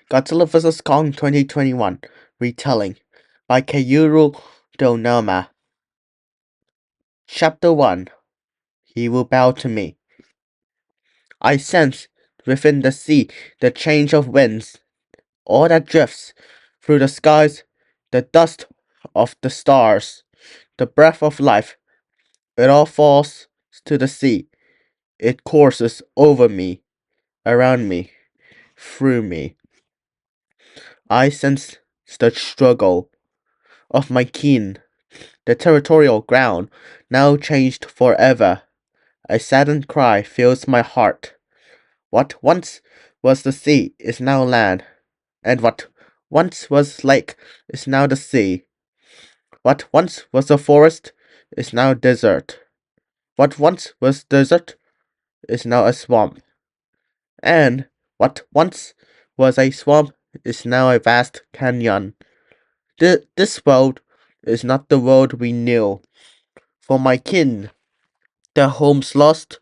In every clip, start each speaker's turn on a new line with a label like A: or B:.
A: Godzilla vs. Kong 2021 Retelling by Kyero Nelma. Chapter 1. He will bow to me. I sense within the sea the change of winds, all that drifts through the skies, the dust of the stars, the breath of life. It all falls to the sea. It courses over me, around me, through me. I sense the struggle of my kin. The territorial ground, now changed forever. A saddened cry fills my heart. What once was the sea is now land, and what once was lake is now the sea. What once was a forest is now desert. What once was desert is now a swamp. And what once was a swamp is now a vast canyon. This world is not the world we knew. For my kin, their homes lost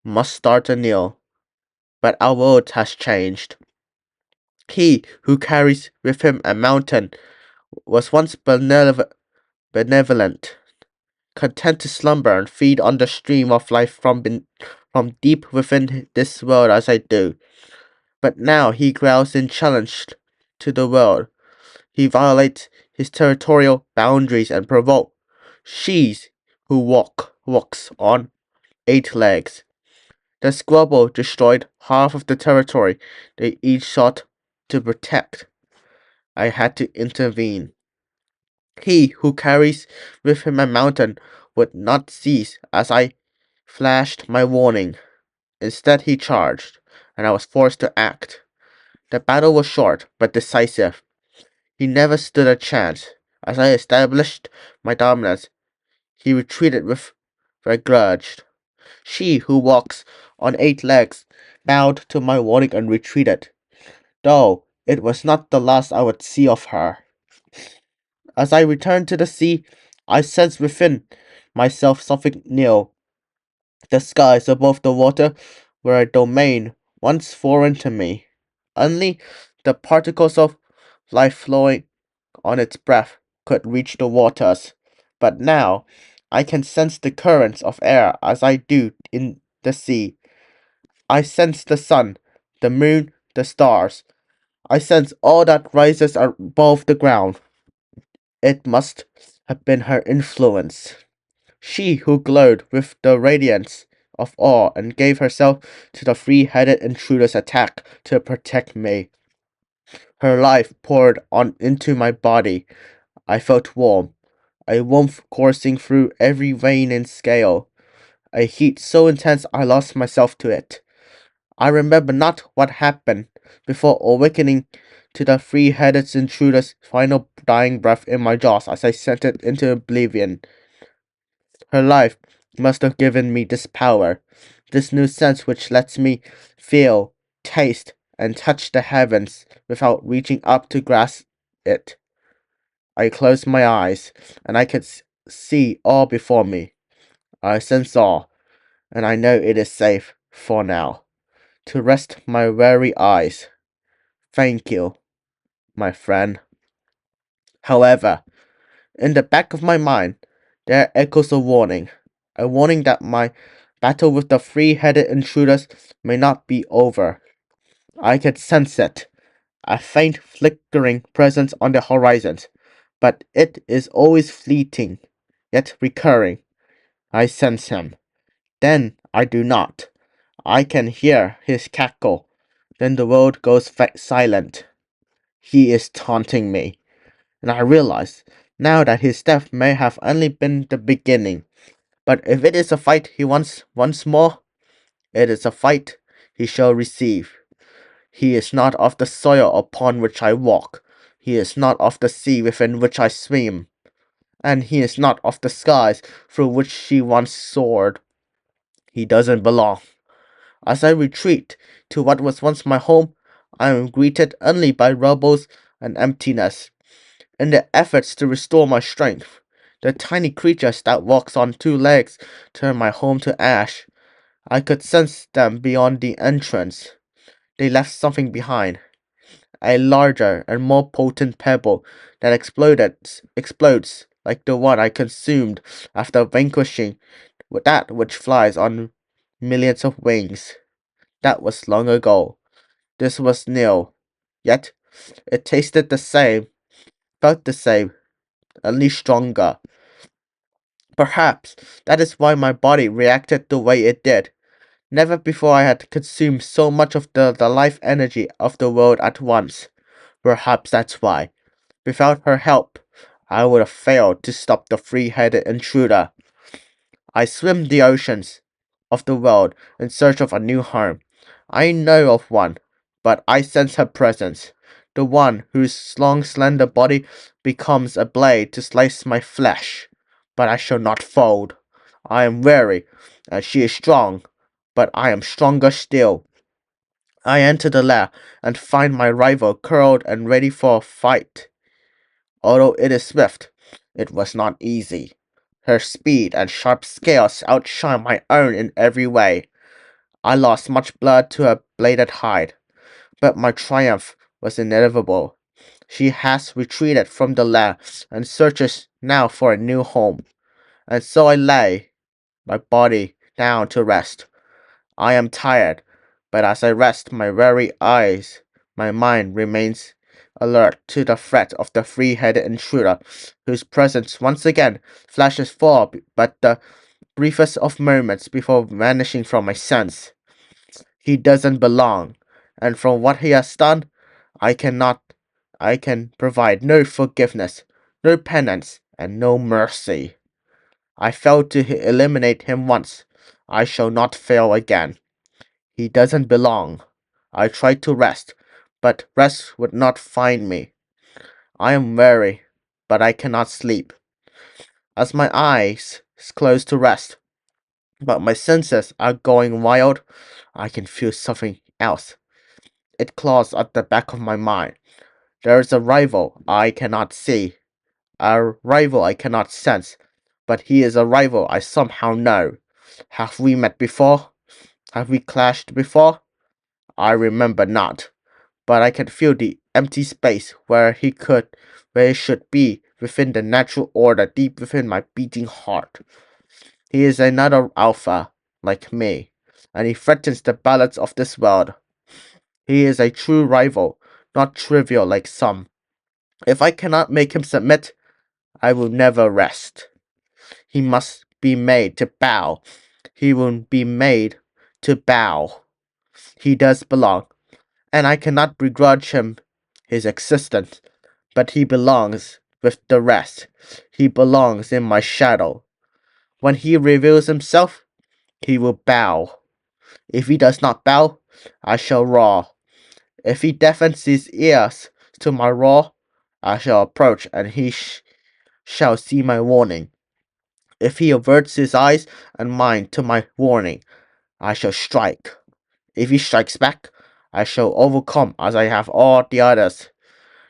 A: must start anew, but our world has changed. He who carries with him a mountain was once benevolent, content to slumber and feed on the stream of life from deep within this world as I do. But now he growls in challenge to the world. He violates his territorial boundaries and provokes she's who walks on 8 legs. The squabble destroyed half of the territory they each sought to protect. I had to intervene. He who carries with him a mountain would not cease as I flashed my warning. Instead he charged, and I was forced to act. The battle was short but decisive. He never stood a chance. As I established my dominance, he retreated with a grudge. She who walks on 8 legs bowed to my warning and retreated, though it was not the last I would see of her. As I returned to the sea, I sensed within myself something new. The skies above the water were a domain once foreign to me. Only the particles of life flowing on its breath could reach the waters. But now I can sense the currents of air as I do in the sea. I sense the sun, the moon, the stars. I sense all that rises above the ground. It must have been her influence. She who glowed with the radiance of awe and gave herself to the three-headed intruder's attack to protect me. Her life poured on into my body. I felt warm, a warmth coursing through every vein and scale, a heat so intense I lost myself to it. I remember not what happened before awakening to the three-headed intruder's final dying breath in my jaws as I sent it into oblivion. Her life must have given me this power, this new sense which lets me feel, taste, and touch the heavens without reaching up to grasp it. I closed my eyes, and I could see all before me. I sense all, and I know it is safe, for now, to rest my weary eyes. Thank you, my friend. However, in the back of my mind, there echoes a warning that my battle with the three-headed intruders may not be over. I could sense it, a faint flickering presence on the horizon, but it is always fleeting, yet recurring. I sense him. Then I do not. I can hear his cackle. Then the world goes silent. He is taunting me, and I realize now that his death may have only been the beginning. But if it is a fight he wants once more, it is a fight he shall receive. He is not of the soil upon which I walk. He is not of the sea within which I swim. And he is not of the skies through which she once soared. He doesn't belong. As I retreat to what was once my home, I am greeted only by rubble and emptiness. In the efforts to restore my strength, the tiny creatures that walks on 2 legs turn my home to ash. I could sense them beyond the entrance. They left something behind, a larger and more potent pebble that explodes like the one I consumed after vanquishing that which flies on millions of wings. That was long ago. This was new. Yet, it tasted the same, felt the same, only stronger. Perhaps that is why my body reacted the way it did. Never before I had consumed so much of the life energy of the world at once. Perhaps that's why. Without her help, I would have failed to stop the three-headed intruder. I swim the oceans of the world in search of a new home. I know of one, but I sense her presence. The one whose long slender body becomes a blade to slice my flesh. But I shall not fold. I am weary, and she is strong, but I am stronger still. I enter the lair and find my rival curled and ready for a fight. Although it is swift, it was not easy. Her speed and sharp scales outshine my own in every way. I lost much blood to her bladed hide, but my triumph was inevitable. She has retreated from the lair and searches now for a new home. And so I lay my body down to rest. I am tired, but as I rest my weary eyes, my mind remains alert to the threat of the three-headed intruder, whose presence once again flashes for but the briefest of moments before vanishing from my sense. He doesn't belong, and from what he has done, I cannot, I can provide no forgiveness, no penance, and no mercy. I failed to eliminate him once. I shall not fail again. He doesn't belong. I tried to rest, but rest would not find me. I am weary, but I cannot sleep. As my eyes close to rest, but my senses are going wild, I can feel something else. It claws at the back of my mind. There is a rival I cannot see, a rival I cannot sense, but he is a rival I somehow know. Have we met before? Have we clashed before? I remember not, but I can feel the empty space where he should be within the natural order deep within my beating heart. He is another alpha, like me, and he threatens the balance of this world. He is a true rival, not trivial like some. If I cannot make him submit, I will never rest. He must be made to bow. He will be made to bow. He does belong, and I cannot begrudge him his existence, but he belongs with the rest. He belongs in my shadow. When he reveals himself, he will bow. If he does not bow, I shall roar. If he deafens his ears to my roar, I shall approach and he shall see my warning. If he averts his eyes and mine to my warning, I shall strike. If he strikes back, I shall overcome as I have all the others.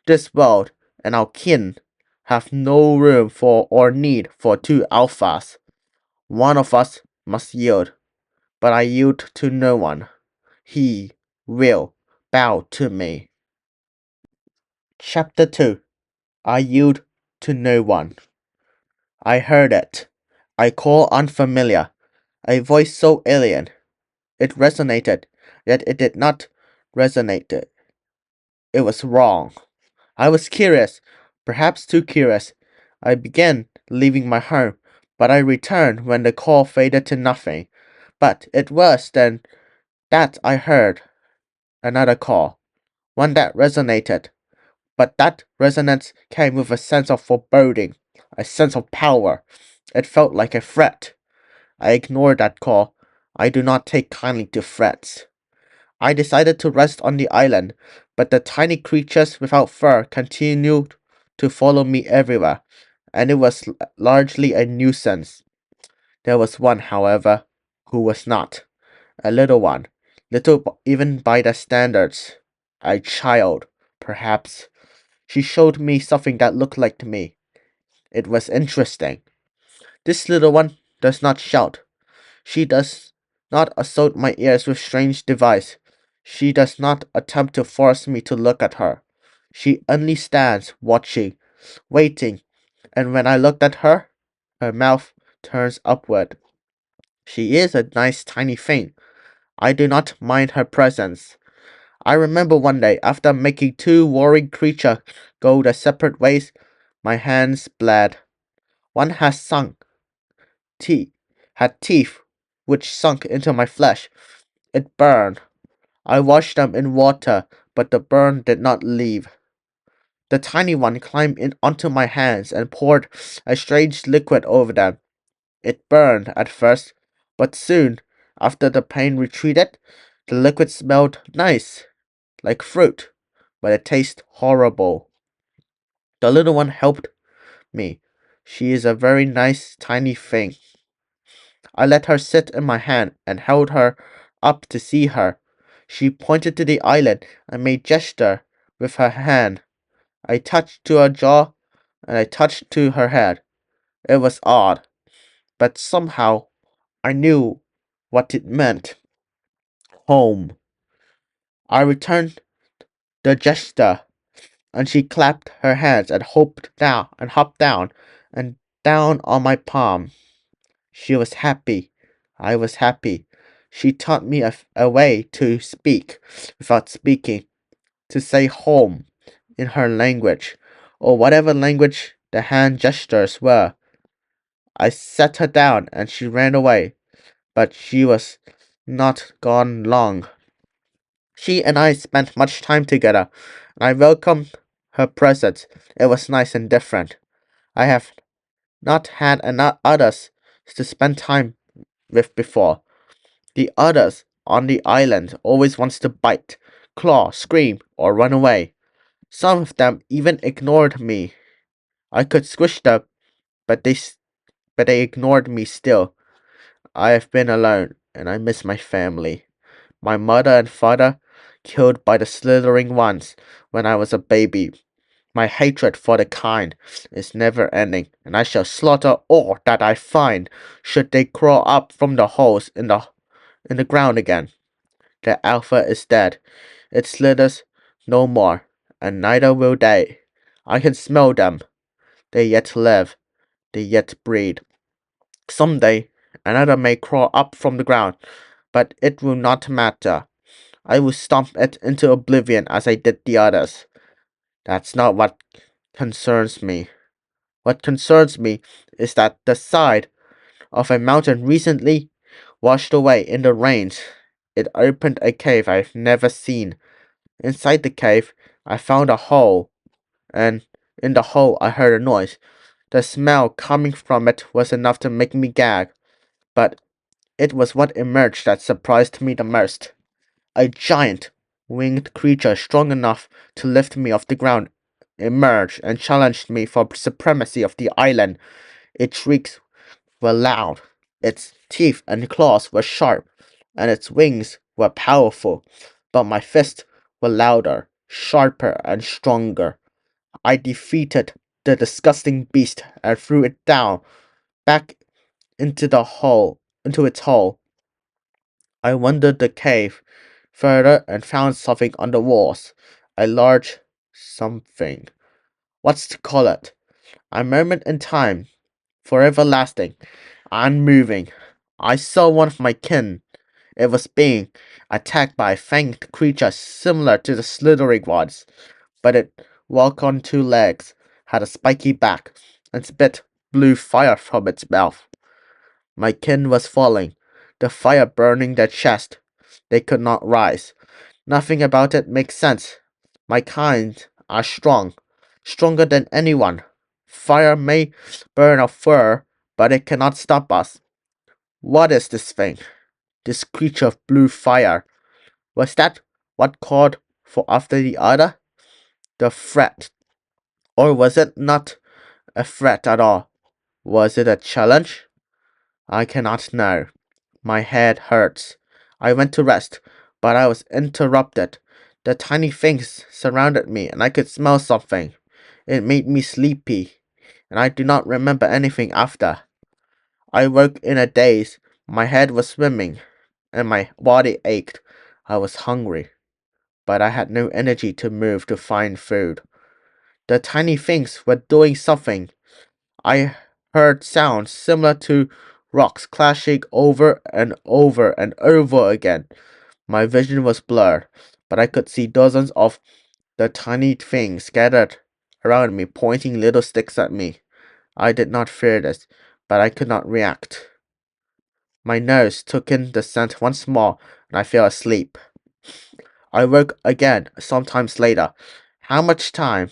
A: This world and our kin have no room for or need for two alphas. One of us must yield, but I yield to no one. He will bow to me. Chapter 2. I yield to no one. I heard it. I call unfamiliar. A voice so alien. It resonated, yet it did not resonate. It was wrong. I was curious, perhaps too curious. I began leaving my home, but I returned when the call faded to nothing. But it was then that I heard another call, one that resonated. But that resonance came with a sense of foreboding, a sense of power. It felt like a threat. I ignored that call. I do not take kindly to threats. I decided to rest on the island, but the tiny creatures without fur continued to follow me everywhere, and it was largely a nuisance. There was one, however, who was not. A little one, little even by the standards. A child, perhaps. She showed me something that looked like me. It was interesting. This little one does not shout. She does not assault my ears with strange device. She does not attempt to force me to look at her. She only stands, watching, waiting, and when I looked at her, her mouth turns upward. She is a nice tiny thing. I do not mind her presence. I remember one day, after making two warring creatures go their separate ways, my hands bled. One has teeth, had teeth, which sunk into my flesh. It burned. I washed them in water, but the burn did not leave. The tiny one climbed in onto my hands and poured a strange liquid over them. It burned at first, but soon, after the pain retreated, the liquid smelled nice, like fruit, but it tasted horrible. The little one helped me. She is a very nice tiny thing. I let her sit in my hand and held her up to see her. She pointed to the island and made gesture with her hand. I touched to her jaw and I touched to her head. It was odd, but somehow I knew what it meant. Home. I returned the gesture, and she clapped her hands and hopped down and down on my palm. She was happy. I was happy. She taught me a way to speak without speaking, to say home in her language, or whatever language the hand gestures were. I set her down and she ran away, but she was not gone long. She and I spent much time together, and I welcomed her presence. It was nice and different. I have not had others to spend time with before. The others on the island always wants to bite, claw, scream, or run away. Some of them even ignored me. I could squish them, but they ignored me still. I have been alone, and I miss my family. My mother and father killed by the slithering ones when I was a baby. My hatred for the kind is never ending, and I shall slaughter all that I find, should they crawl up from the holes in the ground again. The alpha is dead. It slithers no more, and neither will they. I can smell them. They yet live. They yet breed. Some day another may crawl up from the ground, but it will not matter. I will stomp it into oblivion as I did the others. That's not what concerns me. What concerns me is that the side of a mountain recently washed away in the rains. It opened a cave I've never seen. Inside the cave, I found a hole, and in the hole I heard a noise. The smell coming from it was enough to make me gag, but it was what emerged that surprised me the most. A giant, winged creature strong enough to lift me off the ground emerged and challenged me for supremacy of the island. Its shrieks were loud, its teeth and claws were sharp, and its wings were powerful, but my fists were louder, sharper, and stronger. I defeated the disgusting beast and threw it down back into its hole. I wandered the cave further and found something on the walls. A large something. What's to call it? A moment in time, forever lasting, unmoving. I saw one of my kin. It was being attacked by a fanged creature similar to the slithering ones, but it walked on two legs, had a spiky back, and spit blue fire from its mouth. My kin was falling, the fire burning their chest. They could not rise. Nothing about it makes sense. My kind are strong, stronger than anyone. Fire may burn our fur, but it cannot stop us. What is this thing? This creature of blue fire? Was that what called for after the other? The threat? Or was it not a threat at all? Was it a challenge? I cannot know. My head hurts. I went to rest, but I was interrupted. The tiny things surrounded me, and I could smell something. It made me sleepy, and I do not remember anything after. I woke in a daze. My head was swimming, and my body ached. I was hungry. but I had no energy to move to find food. The tiny things were doing something. I heard sounds similar to rocks clashing over and over and over again. My vision was blurred, but I could see dozens of the tiny things scattered around me, pointing little sticks at me. I did not fear this, but I could not react. My nose took in the scent once more, and I fell asleep. I woke again sometimes later. How much time?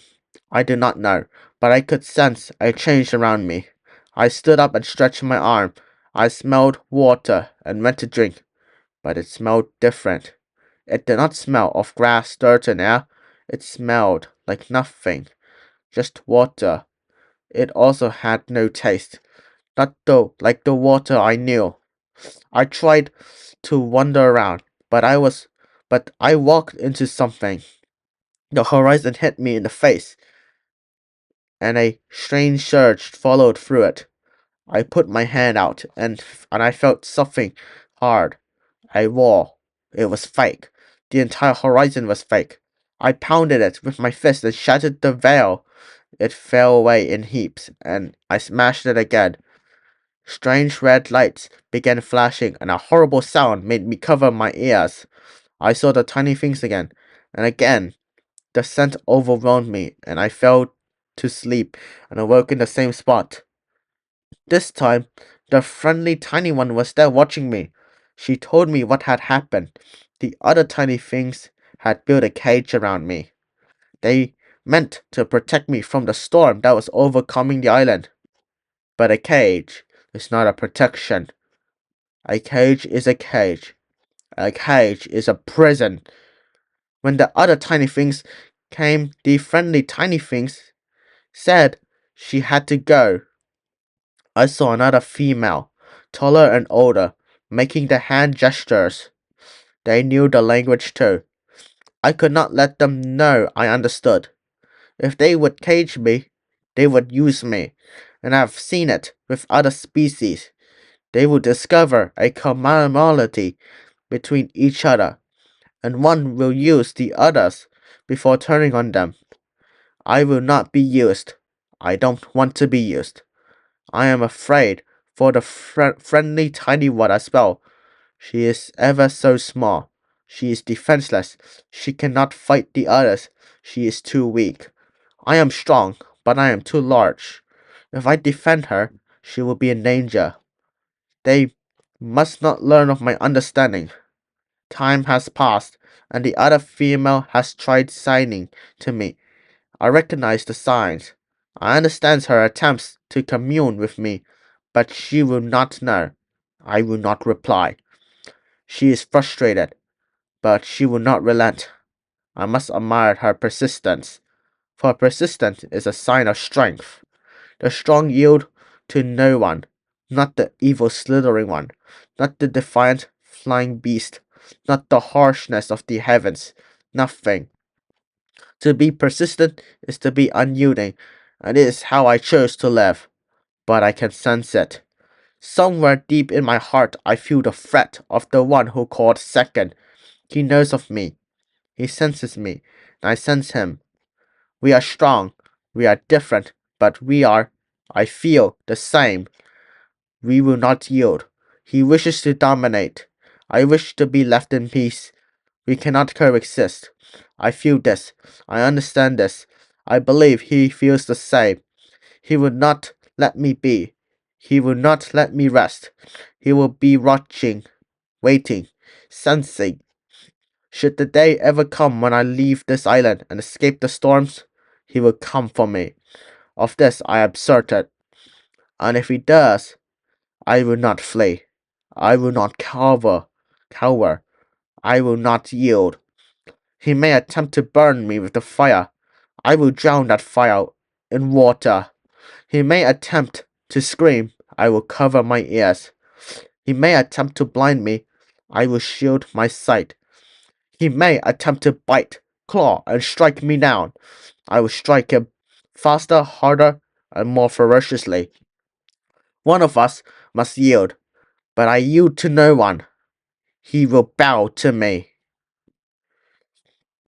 A: I did not know, but I could sense a change around me. I stood up and stretched my arm. I smelled water and went to drink, but it smelled different. It did not smell of grass, dirt, and air. It smelled like nothing, just water. It also had no taste, not though like the water I knew. I tried to wander around, but I walked into something. The horizon hit me in the face, and a strange surge followed through it. I put my hand out, and I felt something hard. A wall. It was fake. The entire horizon was fake. I pounded it with my fist and shattered the veil. It fell away in heaps, and I smashed it again. Strange red lights began flashing, and a horrible sound made me cover my ears. I saw the tiny things again, and again. The scent overwhelmed me, and I fell to sleep and awoke in the same spot. This time, the friendly tiny one was there watching me. She told me what had happened. The other tiny things had built a cage around me. They meant to protect me from the storm that was overcoming the island. But a cage is not a protection. A cage is a cage. A cage is a prison. When the other tiny things came, the friendly tiny things said she had to go. I saw another female, taller and older, making the hand gestures. They knew the language too. I could not let them know I understood. If they would cage me, they would use me, and I've seen it with other species. They will discover a commonality between each other, and one will use the others before turning on them. I will not be used. I don't want to be used. I am afraid for the friendly tiny one as well. She is ever so small. She is defenseless. She cannot fight the others. She is too weak. I am strong, but I am too large. If I defend her, she will be in danger. They must not learn of my understanding. Time has passed, and the other female has tried signing to me. I recognize the signs. I understand her attempts to commune with me, but she will not know. I will not reply. She is frustrated, but she will not relent. I must admire her persistence, for persistence is a sign of strength. The strong yield to no one, not the evil slithering one, not the defiant flying beast, not the harshness of the heavens, nothing. To be persistent is to be unyielding, and it is how I chose to live. But I can sense it. Somewhere deep in my heart, I feel the threat of the one who called second. He knows of me. He senses me, and I sense him. We are strong. We are different, but I feel, the same. We will not yield. He wishes to dominate. I wish to be left in peace. We cannot coexist. I feel this. I understand this. I believe he feels the same. He will not let me be. He will not let me rest. He will be watching, waiting, sensing. Should the day ever come when I leave this island and escape the storms, he will come for me. Of this I am certain. And if he does, I will not flee. I will not cower. I will not yield. He may attempt to burn me with the fire. I will drown that fire in water. He may attempt to scream. I will cover my ears. He may attempt to blind me. I will shield my sight. He may attempt to bite, claw, and strike me down. I will strike him faster, harder, and more ferociously. One of us must yield, but I yield to no one. He will bow to me.